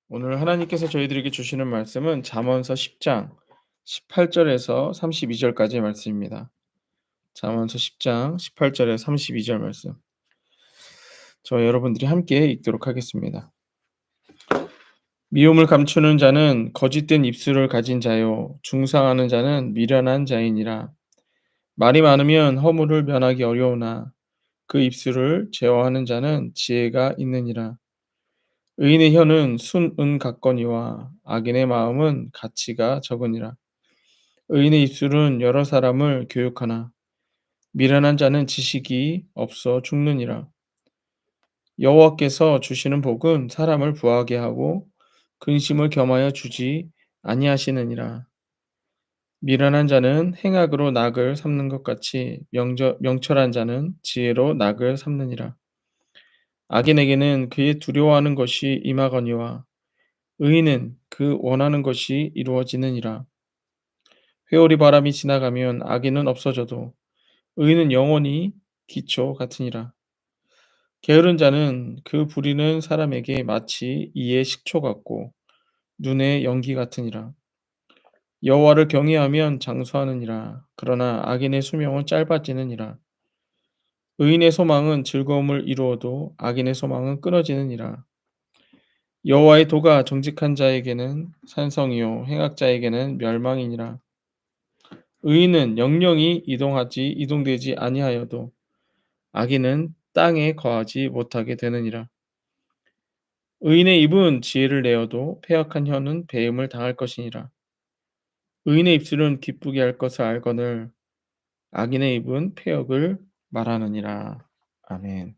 오늘 하나님께서 저희들에게 주시는 말씀은 잠언서 10장 18절에서 32절까지의 말씀입니다. 잠언서 10장 18절에서 32절 말씀. 저와 여러분들이 함께 읽도록 하겠습니다. 미움을 감추는 자는 거짓된 입술을 가진 자요 중상하는 자는 미련한 자이니라. 말이 많으면 허물을 면하기 어려우나 그 입술을 제어하는 자는 지혜가 있느니라. 의인의 혀는 순은 같거니와 악인의 마음은 가치가 적으니라. 의인의 입술은 여러 사람을 교육하나 미련한 자는 지식이 없어 죽느니라. 여호와께서 주시는 복은 사람을 부하게 하고 근심을 겸하여 주지 아니하시느니라. 미련한 자는 행악으로 낙을 삼는 것 같이 명철한 자는 지혜로 낙을 삼느니라. 악인에게는 그의 두려워하는 것이 임하거니와 의인은 그 원하는 것이 이루어지느니라. 회오리 바람이 지나가면 악인은 없어져도 의인은 영원히 기초 같으니라. 게으른 자는 그 부리는 사람에게 마치 이의 식초 같고 눈의 연기 같으니라. 여호와를 경외하면 장수하느니라. 그러나 악인의 수명은 짧아지느니라. 의인의 소망은 즐거움을 이루어도 악인의 소망은 끊어지느니라. 여호와의 도가 정직한 자에게는 산성이요 행악자에게는 멸망이니라. 의인은 영영이 이동되지 아니하여도 악인은 땅에 거하지 못하게 되느니라. 의인의 입은 지혜를 내어도 패역한 혀는 배임을 당할 것이니라. 의인의 입술은 기쁘게 할 것을 알거늘 악인의 입은 패역을 말하느니라. 아멘.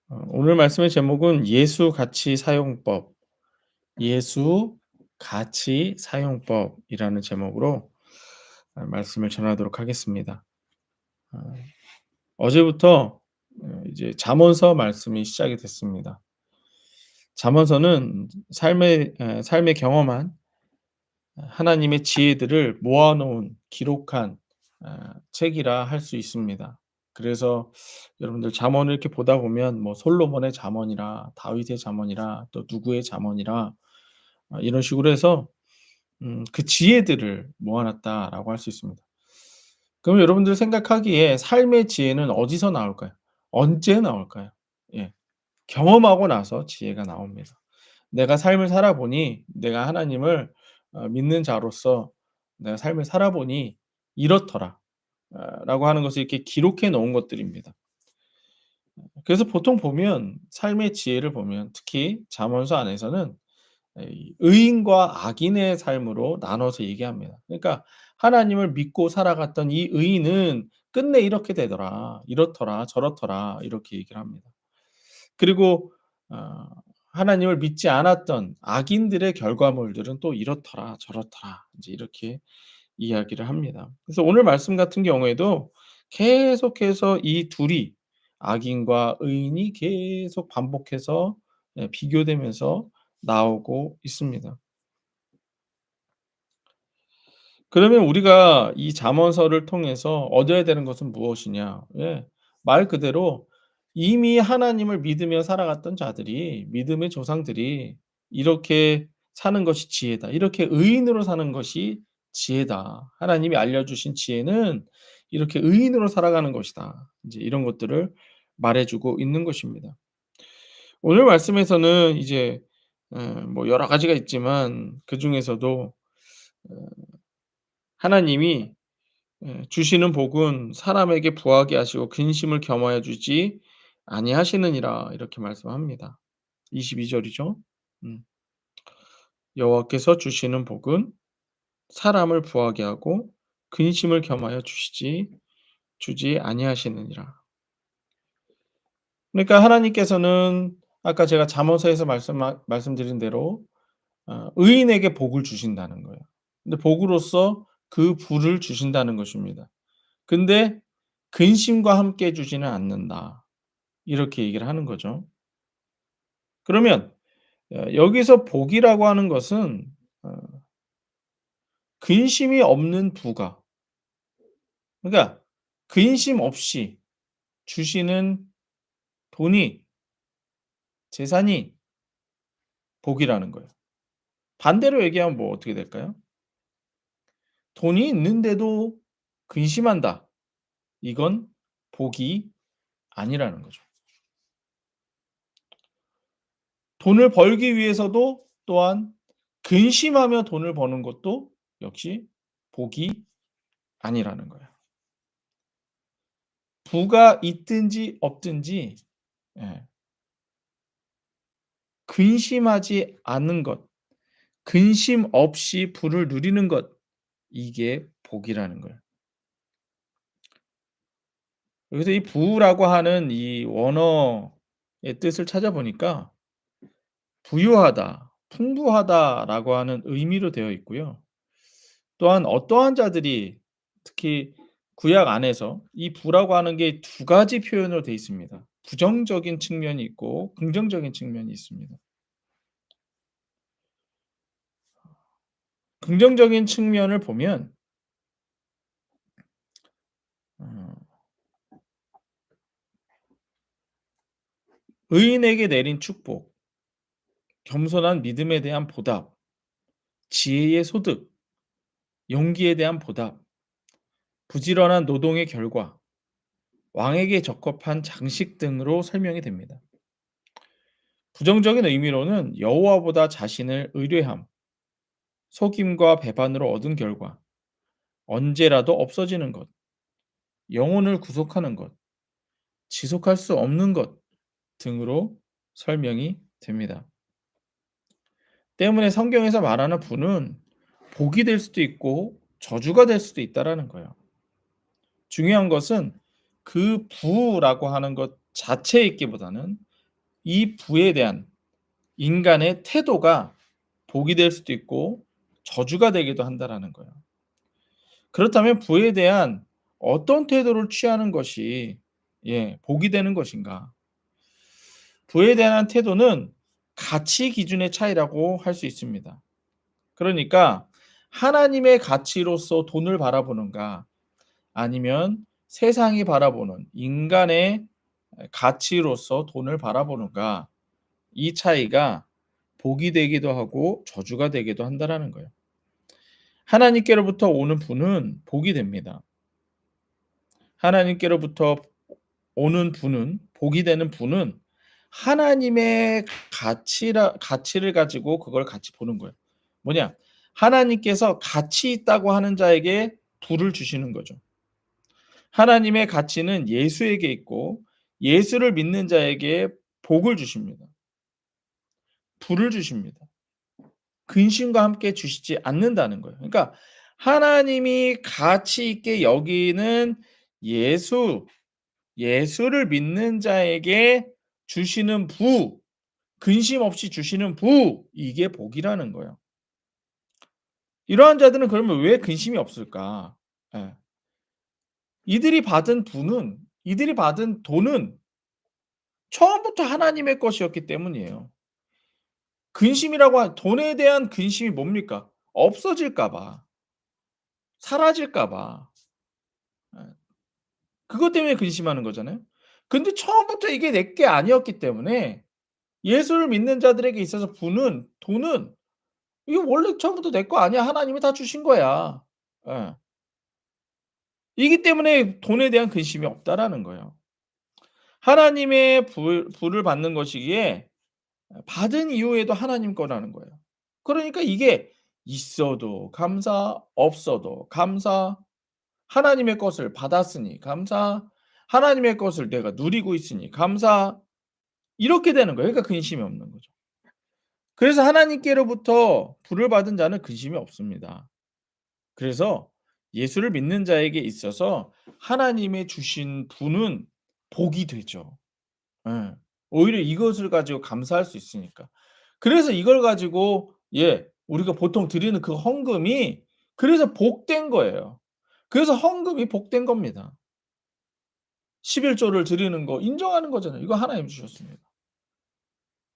오늘 말씀의 제목은 예수 가치 사용법, 예수 가치 사용법이라는 제목으로 말씀을 전하도록 하겠습니다. 어, 어제부터 이제 잠언서 말씀이 시작이 됐습니다. 잠언서는 삶의 경험한 하나님의 지혜들을 모아 놓은 기록한 책이라 할 수 있습니다. 그래서 여러분들 잠언을 이렇게 보다 보면 뭐 솔로몬의 잠언이라 다윗의 잠언이라 또 누구의 잠언이라 이런 식으로 해서 그 지혜들을 모아 놨다라고 할 수 있습니다. 그럼 여러분들 생각하기에 삶의 지혜는 어디서 나올까요? 언제 나올까요? 예. 경험하고 나서 지혜가 나옵니다. 내가 삶을 살아보니 내가 하나님을 믿는 자로서 내가 삶을 살아보니 이렇더라. 라고 하는 것을 이렇게 기록해 놓은 것들입니다. 그래서 보통 보면 삶의 지혜를 보면 특히 잠언서 안에서는 이 의인과 악인의 삶으로 나눠서 얘기합니다. 그러니까 하나님을 믿고 살아갔던 이 의인은 끝내 이렇게 되더라. 이렇더라. 저렇더라. 이렇게 얘기를 합니다. 그리고 어 하나님을 믿지 않았던 악인들의 결과물들은 또 이렇더라 저렇더라 인제 이렇게 이야기를 합니다. 그래서 오늘 말씀 같은 경우에도 계속해서 이 둘이 악인과 의인이 계속 반복해서 비교되면서 나오고 있습니다. 그러면 우리가 이 잠언서를 통해서 얻어야 되는 것은 무엇이냐? 예. 말 그대로 이미 하나님을 믿으며 살아갔던 자들이 믿음의 조상들이 이렇게 사는 것이 지혜다. 이렇게 의인으로 사는 것이 지혜다. 하나님이 알려주신 지혜는 이렇게 의인으로 살아가는 것이다. 이제 이런 것들을 말해주고 있는 것입니다. 오늘 말씀에서는 이제 뭐 여러 가지가 있지만 그 중에서도 하나님이 주시는 복은 사람에게 부하게 하시고 근심을 겸하여 주지 아니하시느니라 이렇게 말씀합니다. 22 절이죠. 음. 여호와께서 주시는 복은 사람을 부하게 하고 근심을 겸하여 주지 아니하시느니라. 그러니까 하나님께서는 아까 제가 잠언서에서 말씀드린 대로 의인에게 복을 주신다는 거예요. 근데 복으로써 그 부를 주신다는 것입니다. 근데 근심과 함께 주지는 않는다. 이렇게 얘기를 하는 거죠. 그러면 여기서 복이라고 하는 것은 어 근심이 없는 부가 그러니까 근심 없이 주시는 돈이 재산이 복이라는 거예요. 반대로 얘기하면 뭐 어떻게 될까요? 돈이 있는데도 근심한다. 이건 복이 아니라는 거죠. 돈을 벌기 위해서도 또한 근심하며 돈을 버는 것도 역시 복이 아니라는 거예요. 부가 있든지 없든지 예 근심하지 않는 것, 근심 없이 부를 누리는 것 이게 복이라는 거예요. 그래서 이 부라고 하는 이 원어의 뜻을 찾아보니까 부유하다, 풍부하다라고 하는 의미로 되어 있고요. 또한 어떠한 자들이 특히 구약 안에서 이 부라고 하는 게 두 가지 표현으로 되어 있습니다. 부정적인 측면이 있고 긍정적인 측면이 있습니다. 긍정적인 측면을 보면 어 의인에게 내린 축복, 겸손한 믿음에 대한 보답, 지혜의 소득, 용기에 대한 보답, 부지런한 노동의 결과, 왕에게 적합한 장식 등으로 설명이 됩니다. 부정적인 의미로는 여호와보다 자신을 의뢰함, 속임과 배반으로 얻은 결과, 언제라도 없어지는 것, 영혼을 구속하는 것, 지속할 수 없는 것 등으로 설명이 됩니다. 때문에 성경에서 말하는 부는 복이 될 수도 있고 저주가 될 수도 있다라는 거예요. 중요한 것은 그 부라고 하는 것 자체에 있기보다는 이 부에 대한 인간의 태도가 복이 될 수도 있고 저주가 되기도 한다라는 거예요. 그렇다면 부에 대한 어떤 태도를 취하는 것이 복이 되는 것인가? 부에 대한 태도는 가치 기준의 차이라고 할 수 있습니다. 그러니까 하나님의 가치로서 돈을 바라보는가 아니면 세상이 바라보는 인간의 가치로서 돈을 바라보는가 이 차이가 복이 되기도 하고 저주가 되기도 한다라는 거예요. 하나님께로부터 오는 부는 복이 됩니다. 하나님께로부터 오는 부는 복이 되는 부는 하나님의 가치를 가지고 그걸 같이 보는 거예요. 뭐냐? 하나님께서 가치 있다고 하는 자에게 부를 주시는 거죠. 하나님의 가치는 예수에게 있고 예수를 믿는 자에게 복을 주십니다. 부를 주십니다. 근심과 함께 주시지 않는다는 거예요. 그러니까 하나님이 가치 있게 여기는 예수, 예수를 믿는 자에게 주시는 부, 근심 없이 주시는 부, 이게 복이라는 거예요. 이러한 자들은 그러면 왜 근심이 없을까? 예. 이들이 받은 돈은 처음부터 하나님의 것이었기 때문이에요. 근심이라고 한 돈에 대한 근심이 뭡니까? 없어질까 봐. 사라질까 봐. 예. 그것 때문에 근심하는 거잖아요. 근데 처음부터 이게 내 게 아니었기 때문에 예수를 믿는 자들에게 있어서 부는 돈은 '이거 원래 처음부터 내 거 아니야. 하나님이 다 주신 거야.' 예. 이기 때문에 돈에 대한 근심이 없다라는 거예요. 하나님의 부를 받는 것이기에 받은 이후에도 하나님 거라는 거예요. 그러니까 이게 있어도 감사, 없어도 감사, 하나님의 것을 받았으니 감사, 하나님의 것을 내가 누리고 있으니 감사, 이렇게 되는 거예요. 그러니까 근심이 없는 거죠. 그래서 하나님께로부터 부를 받은 자는 근심이 없습니다. 그래서 예수를 믿는 자에게 있어서 하나님의 주신 부는 복이 되죠. 예. 오히려 이것을 가지고 감사할 수 있으니까. 그래서 이걸 가지고 우리가 보통 드리는 그 헌금이 그래서 복된 거예요. 그래서 헌금이 복된 겁니다. 11조를 드리는 거 인정하는 거잖아요. 이거 하나님이 주셨습니다.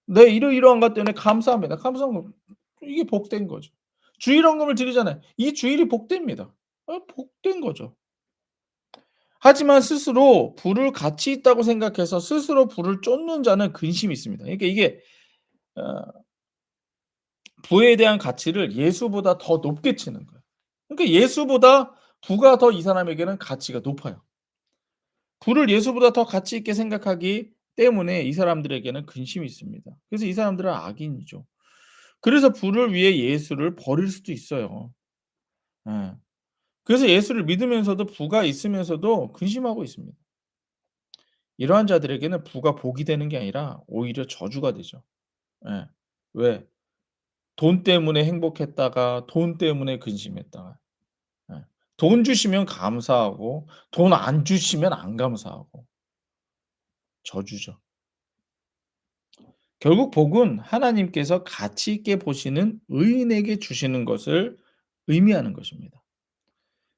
네, 이러이러한 것 때문에 감사합니다. 감사한 이게 복된 거죠. 주일 헌금을 드리잖아요. 이 주일이 복됩니다. 복된 거죠. 하지만 스스로 부를 가치 있다고 생각해서 스스로 부를 쫓는 자는 근심이 있습니다. 그러니까 이게 어 부에 대한 가치를 예수보다 더 높게 치는 거예요. 그러니까 예수보다 부가 더 이 사람에게는 가치가 높아요. 부를 예수보다 더 가치 있게 생각하기 때문에 이 사람들에게는 근심이 있습니다. 그래서 이 사람들은 악인이죠. 그래서 부를 위해 예수를 버릴 수도 있어요. 예. 그래서 예수를 믿으면서도 부가 있으면서도 근심하고 있습니다. 이러한 자들에게는 부가 복이 되는 게 아니라 오히려 저주가 되죠. 예. 왜? 돈 때문에 행복했다가 돈 때문에 근심했다가. 예. 돈 주시면 감사하고 돈 안 주시면 안 감사하고 저주죠. 결국 복은 하나님께서 가치 있게 보시는 의인에게 주시는 것을 의미하는 것입니다.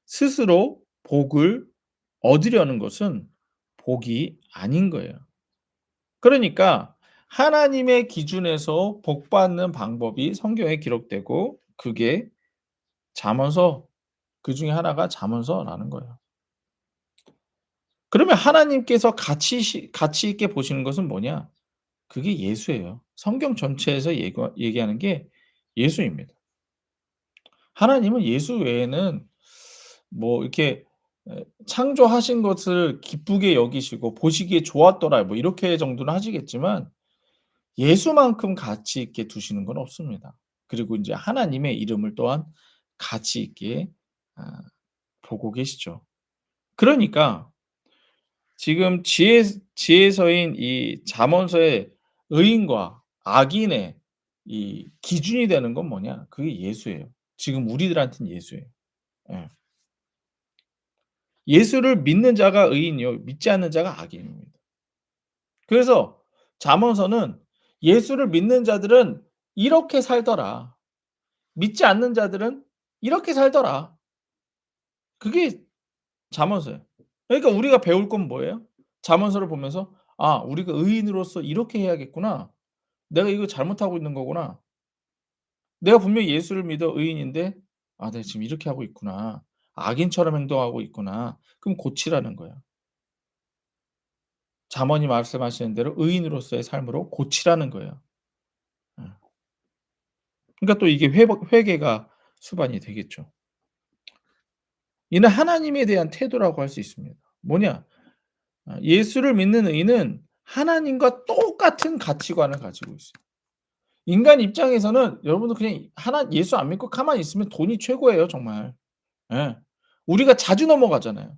스스로 복을 얻으려는 것은 복이 아닌 거예요. 그러니까 하나님의 기준에서 복 받는 방법이 성경에 기록되고 그게 잠언서 그중에 하나가 잠언서라는 거예요. 그러면 하나님께서 가치 있게 보시는 것은 뭐냐? 그게 예수예요. 성경 전체에서 얘기하는 게 예수입니다. 하나님은 예수 외에는 뭐 이렇게 창조하신 것을 기쁘게 여기시고 보시기에 좋았더라 뭐 이렇게 정도는 하시겠지만 예수만큼 가치 있게 두시는 건 없습니다. 그리고 인제 하나님의 이름을 또한 가치 있게 아 보고 계시죠. 그러니까 지금 지혜서인 이 잠언서의 의인과 악인의 이 기준이 되는 건 뭐냐? 그게 예수예요. 지금 우리들한테는 예수예요. 예. 예수를 믿는 자가 의인이요 믿지 않는 자가 악인입니다. 그래서 잠언서는 "예수를 믿는 자들은 이렇게 살더라. 믿지 않는 자들은 이렇게 살더라." 그게 잠언서예요. 그러니까 우리가 배울 건 뭐예요? 잠언서를 보면서 '아 우리가 의인으로서 이렇게 해야겠구나. 내가 이거 잘못하고 있는 거구나. 내가 분명히 예수를 믿어 의인인데 아 내가 지금 이렇게 하고 있구나. 악인처럼 행동하고 있구나.' 그럼 고치라는 거예요. 잠언이 말씀하시는 대로 의인으로서의 삶으로 고치라는 거예요. 예. 그러니까 또 이게 회개가 수반이 되겠죠. 이는 하나님에 대한 태도라고 할 수 있습니다. 뭐냐? 예수를 믿는 의인은 하나님과 똑같은 가치관을 가지고 있어요. 인간 입장에서는 여러분도 그냥 하나 예수 안 믿고 가만히 있으면 돈이 최고예요 정말. 예. 우리가 자주 넘어가잖아요.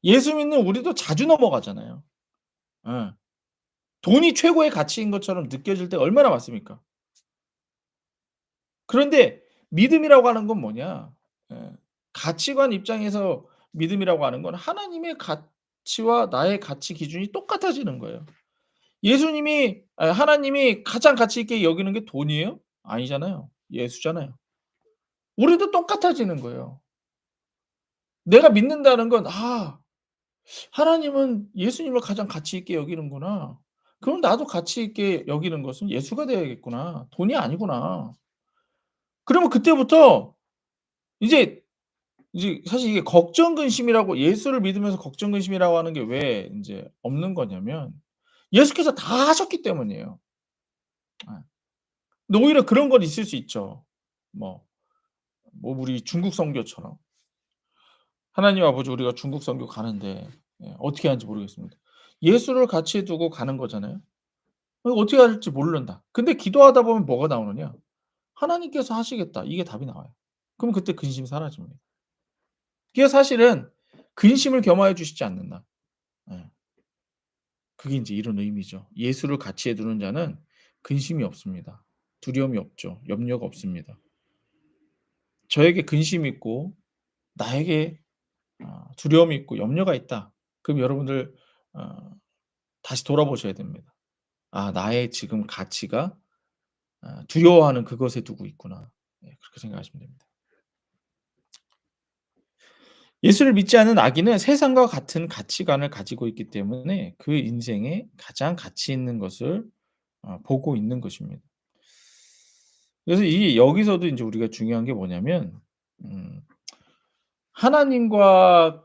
예수 믿는 우리도 자주 넘어가잖아요. 예. 돈이 최고의 가치인 것처럼 느껴질 때가 얼마나 많습니까? 그런데 믿음이라고 하는 건 뭐냐? 예. 가치관 입장에서 믿음이라고 하는 건 하나님의 가치와 나의 가치 기준이 똑같아지는 거예요. 하나님이 가장 가치 있게 여기는 게 돈이에요? 아니잖아요. 예수잖아요. 우리도 똑같아지는 거예요. 내가 믿는다는 건 '아 하나님은 예수님을 가장 가치 있게 여기는구나. 그럼 나도 가치 있게 여기는 것은 예수가 되어야겠구나. 돈이 아니구나.' 그러면 그때부터 이제 사실 이게 걱정 근심이라고 예수를 믿으면서 걱정 근심이라고 하는 게 왜 인제 없는 거냐면 예수께서 다 하셨기 때문이에요. 예. 근데 오히려 그런 건 있을 수 있죠. 뭐 우리 중국 선교처럼 하나님 아버지 우리가 중국 선교 가는데 어떻게 하는지 모르겠습니다. 예수를 같이 두고 가는 거잖아요. 어떻게 할지 모른다. 근데 기도하다 보면 뭐가 나오느냐? "하나님께서 하시겠다." 이게 답이 나와요. 그럼 그때 근심이 사라집니다. 그게 사실은 근심을 겸하여 주시지 않는다. 예. 그게 인제 이런 의미죠. 예수를 가치에 두는 자는 근심이 없습니다. 두려움이 없죠. 염려가 없습니다. 저에게 근심이 있고 나에게 두려움이 있고 염려가 있다. 그럼 여러분들 어 다시 돌아보셔야 됩니다. '아 나의 지금 가치가 두려워하는 그것에 두고 있구나.' 그렇게 생각하시면 됩니다. 예수를 믿지 않은 악인은 세상과 같은 가치관을 가지고 있기 때문에 그 인생에 가장 가치 있는 것을 보고 있는 것입니다. 그래서 이 여기서도 인제 우리가 중요한 게 뭐냐면 음 하나님과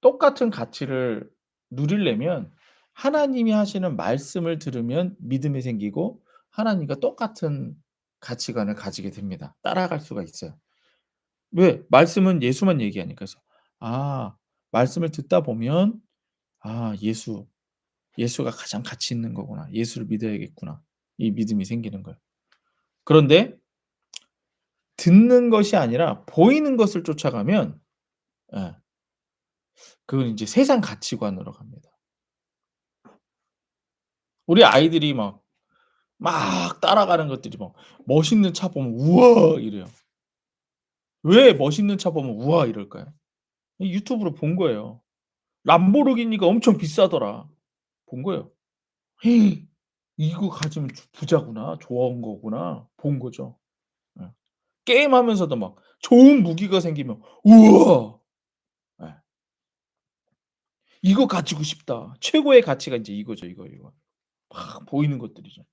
똑같은 가치를 누리려면 하나님이 하시는 말씀을 들으면 믿음이 생기고 하나님과 똑같은 가치관을 가지게 됩니다. 따라갈 수가 있어요. 왜? 말씀은 예수만 얘기하니까. 그래서 아 말씀을 듣다 보면 '아 예수가 가장 가치 있는 거구나. 예수를 믿어야겠구나.' 이 믿음이 생기는 거예요. 그런데 듣는 것이 아니라 보이는 것을 쫓아가면 예 그건 인제 세상 가치관으로 갑니다. 우리 아이들이 막 따라가는 것들이 멋있는 차 보면 "우와." 이래요. 왜 멋있는 차 보면 "우와." 이럴까요? 이 유튜브로 본 거예요. 람보르기니가 엄청 비싸더라. 본 거예요. '이거 가지면 부자구나. 좋은 거구나.' 본 거죠. 예. 게임하면서도 막 좋은 무기가 생기면 "우와." 예. '이거 가지고 싶다.' 최고의 가치가 인제 이거죠, 이거. 막 보이는 것들이죠.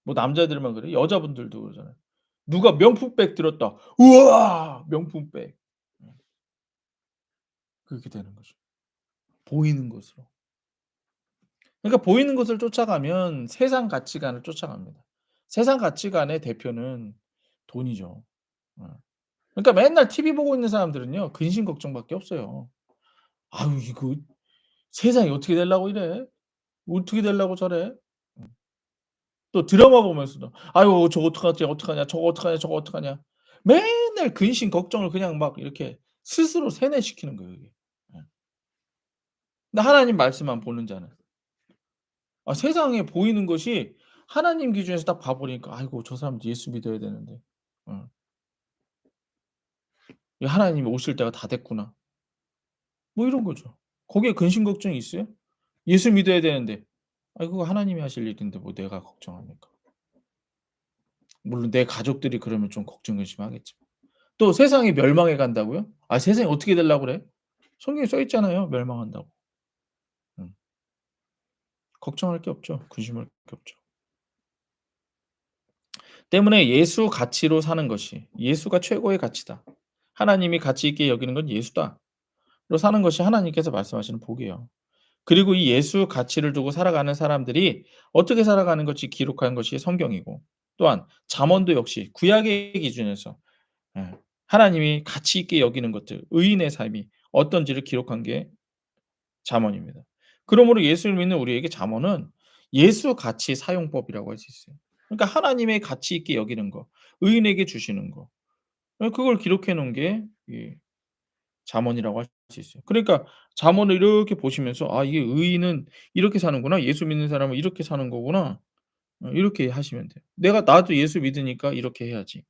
뭐 남자들만 그래요. 여자분들도 그러잖아요. 누가 명품백 들었다. "우와." 명품백. 음 그렇게 되는 거죠. 보이는 것으로. 그러니까 보이는 것을 쫓아가면 세상 가치관을 쫓아갑니다. 세상 가치관의 대표는 돈이죠. 어. 그러니까 맨날 TV 보고 있는 사람들은요. 근심 걱정밖에 없어요. '아유 이거 세상이 어떻게 되려고 이래? 어떻게 되려고 저래?' 또 드라마 보면서도 '아유 저거 어떡하지, 어떡하냐. 저거 어떡하냐, 저거 어떡하냐.' 맨날 근심 걱정을 그냥 막 이렇게 스스로 세뇌시키는 거예요 이게. 예. 근데 하나님 말씀만 보는 자는 세상에 보이는 것이 하나님 기준에서 딱 봐 보니까 '아이고 저 사람도 예수 믿어야 되는데. 어 이 하나님이 오실 때가 다 됐구나.' 뭐 이런 거죠. 거기에 근심 걱정이 있어요? 예수 믿어야 되는데. 그거 하나님이 하실 일인데 뭐 내가 걱정합니까? 물론 내 가족들이 그러면 좀 걱정 근심하겠지만. 또 세상이 멸망해 간다고요? 세상이 어떻게 되려고 그래? 성경에 써 있잖아요, 멸망한다고. 음. 걱정할 게 없죠. 근심할 게 없죠. 때문에 예수 가치로 사는 것이 예수가 최고의 가치다. 하나님이 가치 있게 여기는 건 예수다. 로 사는 것이 하나님께서 말씀하시는 복이에요. 그리고 이 예수 가치를 두고 살아가는 사람들이 어떻게 살아가는 것이 기록한 것이 성경이고 또한 잠언도 역시 구약의 기준에서 예 하나님이 가치 있게 여기는 것들 의인의 삶이 어떤지를 기록한 게 잠언입니다. 그러므로 예수를 믿는 우리에게 잠언은 예수 가치 사용법이라고 할 수 있어요. 그러니까 하나님의 가치 있게 여기는 거, 의인에게 주시는 거. 그걸 기록해 놓은 게 이 잠언이라고 할 수 있어요. 그러니까 잠언을 이렇게 보시면서 '아 이게 의인은 이렇게 사는구나. 예수 믿는 사람은 이렇게 사는 거구나.' 이렇게 하시면 돼요. 나도 예수 믿으니까 이렇게 해야지.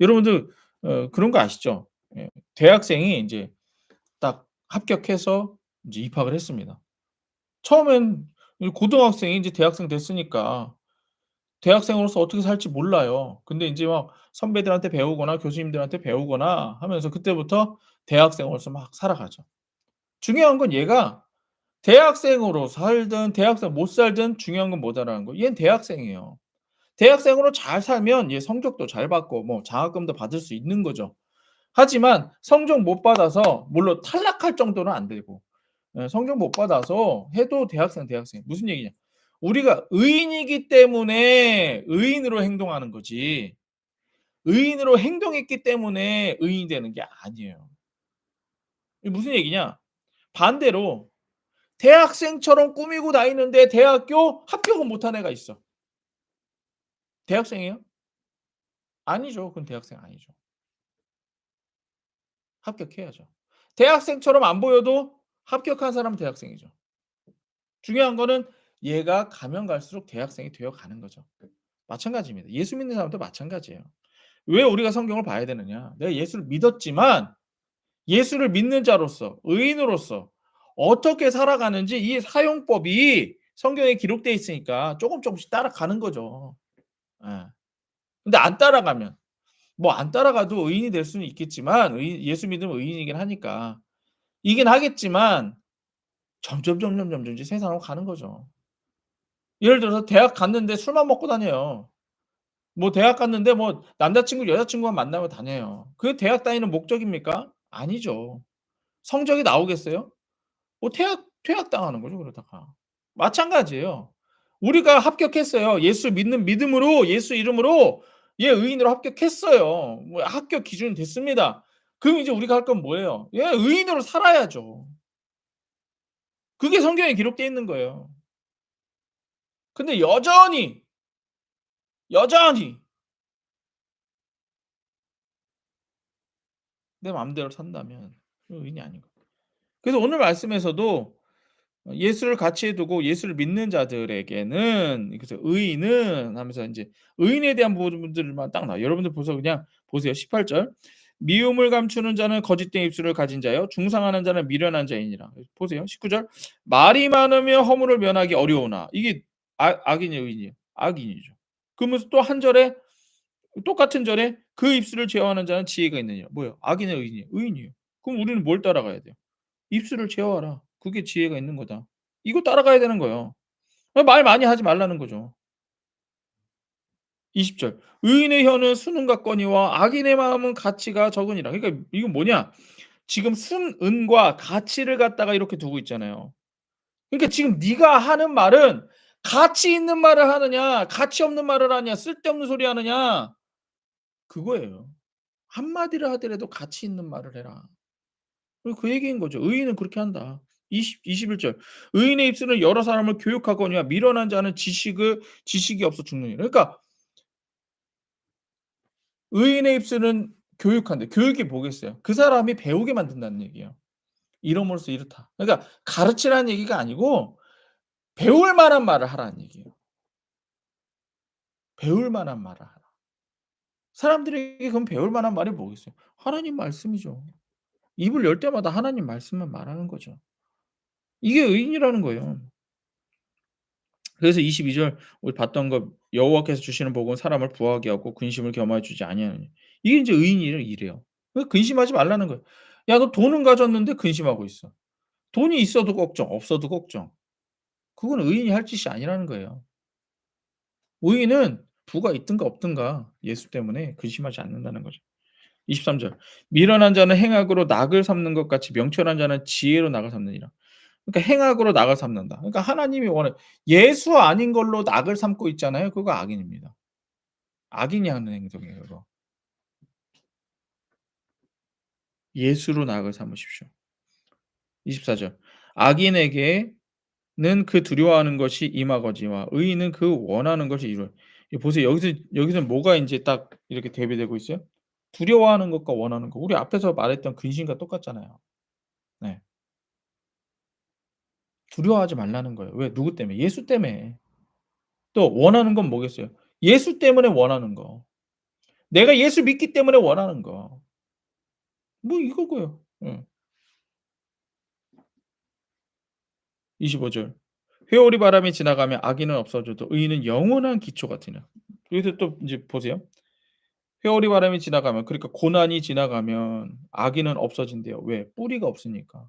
여러분들 그런 거 아시죠? 예. 대학생이 인제 딱 합격해서 인제 입학을 했습니다. 처음엔 이 고등학생이 인제 대학생 됐으니까 대학생으로서 어떻게 살지 몰라요. 근데 인제 막 선배들한테 배우거나 교수님들한테 배우거나 하면서 그때부터 대학생으로서 막 살아가죠. 중요한 건 얘가 대학생으로 살든 대학생 못 살든 중요한 건 뭐다라는 거예요. 얘는 대학생이에요. 대학생으로 잘 살면 얘 성적도 잘 받고 뭐 장학금도 받을 수 있는 거죠. 하지만 성적 못 받아서 물론 탈락할 정도는 안 되고 성적 못 받아서 해도 대학생. 무슨 얘기냐. 우리가 의인이기 때문에 의인으로 행동하는 거지 의인으로 행동했기 때문에 의인이 되는 게 아니에요. 이게 무슨 얘기냐. 반대로 대학생처럼 꾸미고 다니는데 대학교 합격은 못한 애가 있어. 대학생이에요? 아니죠. 그건 대학생 아니죠. 합격해야죠. 대학생처럼 안 보여도 합격한 사람은 대학생이죠. 중요한 거는 얘가 가면 갈수록 대학생이 되어 가는 거죠. 마찬가지입니다. 예수 믿는 사람도 마찬가지예요. 왜 우리가 성경을 봐야 되느냐? 내가 예수를 믿었지만 예수를 믿는 자로서 의인으로서 어떻게 살아가는지 이 사용법이 성경에 기록되어 있으니까 쪼금씩 따라가는 거죠. 예. 근데 안 따라가면 안 따라가도 의인이 될 수는 있겠지만 예수 믿으면 의인이긴 하니까. 이긴 하겠지만 점점 이제 세상으로 가는 거죠. 예를 들어서 대학 갔는데 술만 먹고 다녀요. 대학 갔는데 남자친구, 여자친구만 만나며 다녀요. 그게 대학 다니는 목적입니까? 아니죠. 성적이 나오겠어요? 퇴학당하는 거죠 그러다가. 마찬가지예요. 우리가 합격했어요. 예수 믿는 믿음으로 예수 이름으로 의인으로 합격했어요. 뭐 합격 기준 됐습니다. 그럼 이제 우리가 할 건 뭐예요? 의인으로 살아야죠. 그게 성경에 기록되어 있는 거예요. 근데 여전히 내 맘대로 산다면 그건 의인이 아닌 거예요. 그래서 오늘 말씀에서도 예수를 가치에 두고 예수를 믿는 자들에게는 그래서 의인은 하면서 인제 의인에 대한 부분들만 딱 나와요. 여러분들 그냥 보세요. 18 절. 미움을 감추는 자는 거짓된 입술을 가진 자요 중상하는 자는 미련한 자이니라. 보세요. 19 절. 말이 많으며 허물을 면하기 어려우나 이게 악인이에요, 의인이에요? 악인이죠. 그러면서 또 한 절에 똑같은 절에 그 입술을 제어하는 자는 지혜가 있느니라. 뭐예요? 악인이에요, 의인이에요? 의인이에요. 그럼 우리는 뭘 따라가야 돼요? 입술을 제어하라. 그게 지혜가 있는 거다. 이거 따라가야 되는 거예요. 말 많이 하지 말라는 거죠. 20 절. 의인의 혀는 순응같거니와 악인의 마음은 가치가 적으니라. 그러니까 이건 뭐냐? 지금 순응과 가치를 갖다가 이렇게 두고 있잖아요. 그러니까 지금 네가 하는 말은 가치 있는 말을 하느냐, 가치 없는 말을 하느냐, 쓸데없는 소리 하느냐 그거예요. 한마디를 하더라도 가치 있는 말을 해라. 그 얘기인 거죠. 의인은 그렇게 한다. 21 절. 의인의 입술은 여러 사람을 교육하거니와 미련한 자는 지식이 없어 죽느니라. 그러니까 의인의 입술은 교육한대. 교육이 뭐겠어요? 그 사람이 배우게 만든다는 얘기예요. 이름으로써 이렇다. 그러니까 가르치라는 얘기가 아니고 배울 만한 말을 하라는 얘기예요. 배울 만한 말을 하라. 사람들에게 그럼 배울 만한 말이 뭐겠어요? 하나님 말씀이죠. 입을 열 때마다 하나님 말씀만 말하는 거죠. 이게 의인이라는 거예요. 그래서 22절 우리 봤던 거 여호와께서 주시는 복은 사람을 부하게 하고 근심을 겸하여 주지 아니하느니. 이게 인제 의인의 일이에요. 근심하지 말라는 거예요. 야 너 돈은 가졌는데 근심하고 있어. 돈이 있어도 걱정 없어도 걱정. 그건 의인이 할 짓이 아니라는 거예요. 의인은 부가 있든가 없든가 예수 때문에 근심하지 않는다는 거죠. 23 절. 미련한 자는 행악으로 낙을 삼는 것 같이 명철한 자는 지혜로 낙을 삼느니라. 그러니까 행악으로 낙을 삼는다. 그러니까 하나님이 예수 아닌 걸로 낙을 삼고 있잖아요. 그거 악인입니다. 악인이 하는 행동이에요 그거. 예수로 낙을 삼으십시오. 24 절. 악인에게는 그 두려워하는 것이 임하거니와 의인은 그 원하는 것이 이루어요. 보세요. 여기서 뭐가 인제 딱 이렇게 대비되고 있어요? 두려워하는 것과 원하는 거. 우리 앞에서 말했던 근심과 똑같잖아요. 네. 두려워하지 말라는 거예요. 왜? 누구 때문에? 예수 때문에. 또 원하는 건 뭐겠어요? 예수 때문에 원하는 거. 내가 예수 믿기 때문에 원하는 거. 뭐 이거고요. 예. 25 절. 회오리 바람이 지나가면 악인은 없어져도 의인은 영원한 기초 같으니라. 여기서 또 인제 보세요. 회오리 바람이 지나가면 그러니까 고난이 지나가면 악인은 없어진대요. 왜? 뿌리가 없으니까.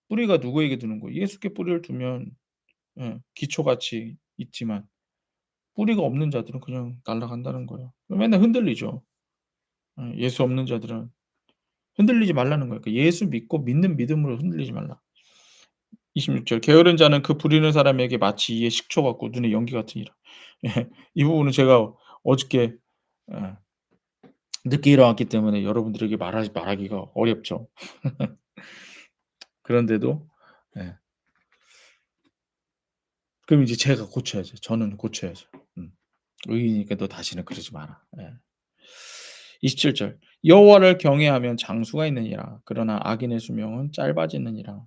뿌리가 누구에게 두는 거예요? 예수께 뿌리를 두면 기초같이 있지만 뿌리가 없는 자들은 그냥 날아간다는 거예요. 맨날 흔들리죠. 예수 없는 자들은 흔들리지 말라는 거예요. 그러니까 예수 믿고 믿는 믿음으로 흔들리지 말라. 26 절. 게으른 자는 그 부리는 사람에게 마치 이의 식초 같고 눈에 연기 같으니라. 예. 이 부분은 제가 어저께 예 늦게 일어났기 때문에 여러분들에게 말하기가 어렵죠. 그런데도 예 그럼 이제 제가 고쳐야죠. 저는 고쳐야죠. 음. 의인이니까 "너 다시는 그러지 마라." 예. 27 절. 여호와를 경외하면 장수가 있느니라. 그러나 악인의 수명은 짧아지느니라.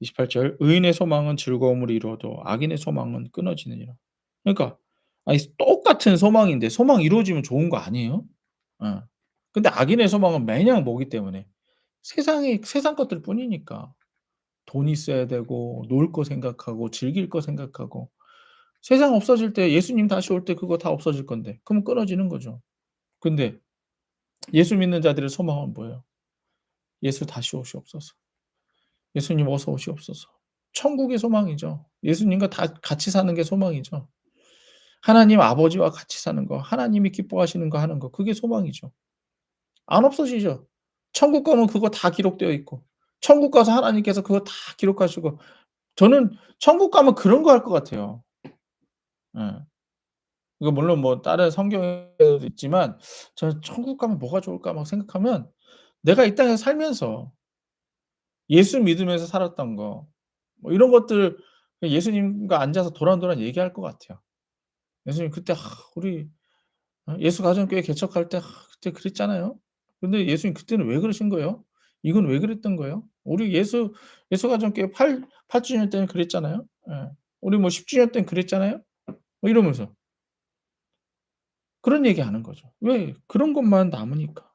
28 절. 의인의 소망은 즐거움으로 이루어도 악인의 소망은 끊어지느니라. 그러니까 아니 똑같은 소망인데 소망 이루어지면 좋은 거 아니에요? 예. 근데 악인의 소망은 매냥 뭐기 때문에 세상 것들 뿐이니까. 돈 있어야 되고 놀 거 생각하고 즐길 거 생각하고 세상 없어질 때 예수님 다시 올 때 그거 다 없어질 건데 그러면 끊어지는 거죠. 근데 예수 믿는 자들의 소망은 뭐예요? 예수 다시 오시옵소서. 예수님 어서 오시옵소서. 천국의 소망이죠. 예수님과 다 같이 사는 게 소망이죠. 하나님 아버지와 같이 사는 거, 하나님이 기뻐하시는 거 하는 거 그게 소망이죠. 안 없어지죠. 천국 가면 그거 다 기록되어 있고 천국 가서 하나님께서 그거 다 기록하시고 저는 천국 가면 그런 거 할 것 같아요. 예. 이거 물론 뭐 다른 성경에도 있지만 저는 '천국 가면 뭐가 좋을까?' 막 생각하면 내가 이 땅에서 살면서 예수 믿으면서 살았던 거 뭐 이런 것들 예수님과 앉아서 도란도란 얘기할 것 같아요. "예수님 그때 우리 예수 가정교회 개척할 때 그때 그랬잖아요. 근데 예수님 그때는 왜 그러신 거예요? 이건 왜 그랬던 거예요? 우리 예수 가정교회 8 주년 때는 그랬잖아요. 예. 우리 뭐 10 주년 때는 그랬잖아요." 뭐 이러면서 그런 얘기하는 거죠. 왜? 그런 것만 남으니까.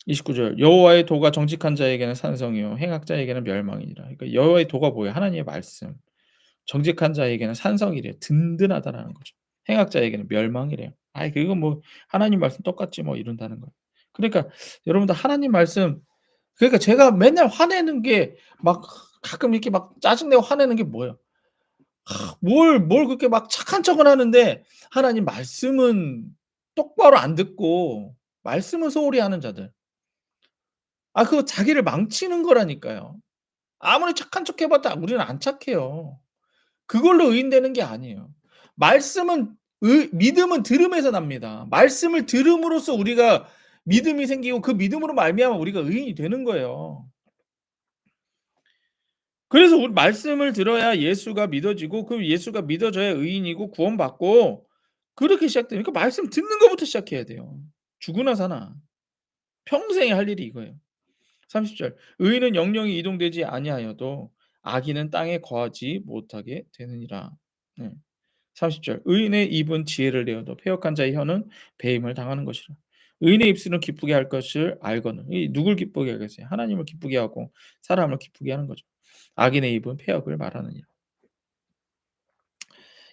29절 여호와의 도가 정직한 자에게는 산성이요 행악자에게는 멸망이니라. 그러니까 여호와의 도가 뭐예요? 하나님의 말씀. 정직한 자에게는 산성이래요. 든든하다라는 거죠. 행악자에게는 멸망이래요. 아이 그건 뭐 하나님 말씀 똑같지 뭐 이런다는 거예요. 그러니까 여러분들 하나님 말씀 그러니까 제가 맨날 화내는 게 막 가끔 이렇게 막 짜증 내고 화내는 게 뭐예요? 뭘 그렇게 막 착한 척은 하는데 하나님 말씀은 똑바로 안 듣고 말씀은 소홀히 하는 자들. 그거 자기를 망치는 거라니까요. 아무리 착한 척 해 봤자 우리는 안 착해요. 그걸로 의인되는 게 아니에요. 말씀은 믿음은 들음에서 납니다. 말씀을 들음으로써 우리가 믿음이 생기고 그 믿음으로 말미암아 우리가 의인이 되는 거예요. 그래서 우리 말씀을 들어야 예수가 믿어지고 그 예수가 믿어져야 의인이고 구원받고 그렇게 시작돼요. 그러니까 말씀 듣는 것부터 시작해야 돼요. 죽으나 사나 평생에 할 일이 이거예요. 30절 의인은 영영이 이동되지 아니하여도 악인은 땅에 거하지 못하게 되느니라. 네. 30절 의인의 입은 지혜를 내어도 패역한 자의 혀는 배임을 당하는 것이라. 의인의 입술은 기쁘게 할 것을 알거늘 이 누굴 기쁘게 하겠어요? 하나님을 기쁘게 하고 사람을 기쁘게 하는 거죠. 악인의 입은 패역을 말하느니라.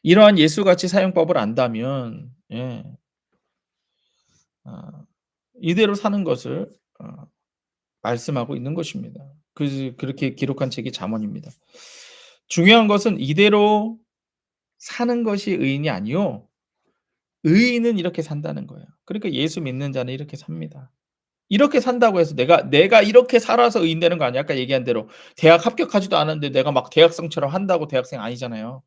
이러한 예수같이 사용법을 안다면 아 이대로 사는 것을 말씀하고 있는 것입니다. 그렇게 기록한 책이 잠언입니다. 중요한 것은 이대로 사는 것이 의인이 아니요. 의인은 이렇게 산다는 거예요. 그러니까 예수 믿는 자는 이렇게 삽니다. 이렇게 산다고 해서 내가 이렇게 살아서 의인 되는 거 아니야. 아까 얘기한 대로 대학 합격하지도 않았는데 내가 막 대학생처럼 한다고 대학생 아니잖아요.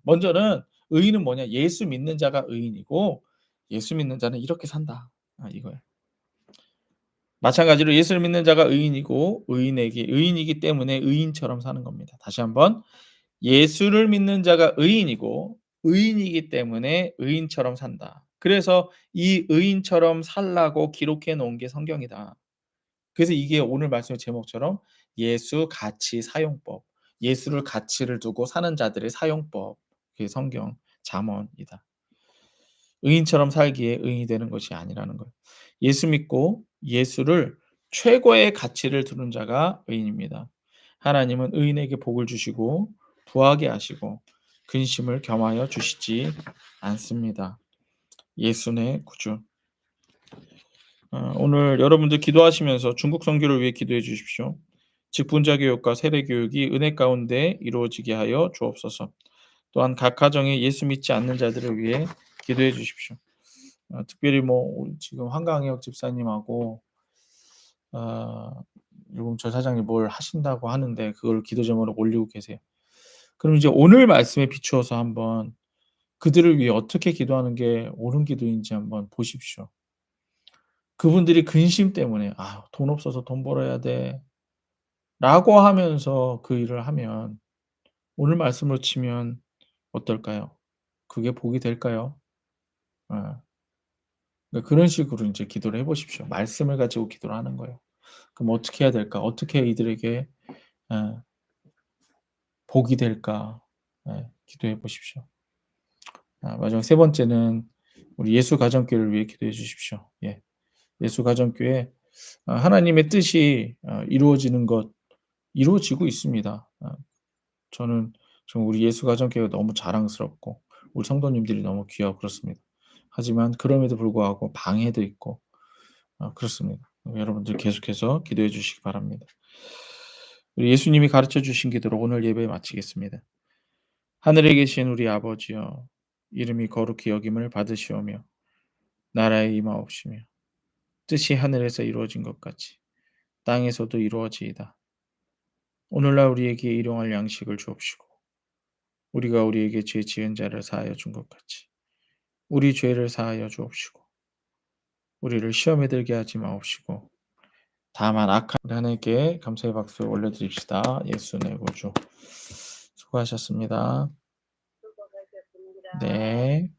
먼저는 의인은 뭐냐? 예수 믿는 자가 의인이고 예수 믿는 자는 이렇게 산다. 이거예요. 마찬가지로 예수를 믿는 자가 의인이고 의인이기 때문에 의인처럼 사는 겁니다. 다시 한번 예수를 믿는 자가 의인이고 의인이기 때문에 의인처럼 산다. 그래서 이 의인처럼 살라고 기록해 놓은 게 성경이다. 그래서 이게 오늘 말씀의 제목처럼 예수 가치 사용법, 예수를 가치를 두고 사는 자들의 사용법, 그게 성경 잠언이다. 의인처럼 살기에 의인이 되는 것이 아니라는 거예요. 예수 믿고 예수를 최고의 가치를 두는 자가 의인입니다. 하나님은 의인에게 복을 주시고 부하게 하시고 근심을 겸하여 주시지 않습니다. 예수의 구주. 오늘 여러분들 기도하시면서 중국 선교를 위해 기도해 주십시오. 직분자 교육과 세례 교육이 은혜 가운데 이루어지게 하여 주옵소서. 또한 각 가정에 예수 믿지 않는 자들을 위해 기도해 주십시오. 특별히 뭐 지금 한강혁 집사님하고 요금 저 사장님 뭘 하신다고 하는데 그걸 기도 제목으로 올리고 계세요. 그럼 이제 오늘 말씀에 비추어서 한번 그들을 위해 어떻게 기도하는 게 옳은 기도인지 한번 보십시오. 그분들이 근심 때문에 '아 돈 없어서 돈 벌어야 돼.'라고 하면서 그 일을 하면 오늘 말씀으로 치면 어떨까요? 그게 복이 될까요? 예. 그러니까 그런 식으로 인제 기도를 해 보십시오. 말씀을 가지고 기도를 하는 거예요. 그럼 어떻게 해야 될까? 어떻게 이들에게 예 복이 될까? 기도해 보십시오. 마지막 세 번째는 우리 예수 가정교회를 위해 기도해 주십시오. 예수 가정교회 하나님의 뜻이 이루어지는 것 이루어지고 있습니다. 저는 우리 예수 가정교회가 너무 자랑스럽고 우리 성도님들이 너무 귀하고 그렇습니다. 하지만 그럼에도 불구하고 방해도 있고 그렇습니다. 여러분들 계속해서 기도해 주시기 바랍니다. 우리 예수님이 가르쳐 주신 기도로 오늘 예배 마치겠습니다. 하늘에 계신 우리 아버지여 이름이 거룩히 여김을 받으시오며 나라의 임하옵시며 뜻이 하늘에서 이루어진 것 같이 땅에서도 이루어지이다. 오늘날 우리에게 일용할 양식을 주옵시고 우리가 우리에게 죄 지은 자를 사하여 준 것 같이 우리 죄를 사하여 주옵시고 우리를 시험에 들게 하지 마옵시고 다만 악한 하나님께 감사의 박수 올려드립시다. 예수 내 구주 수고하셨습니다. 네.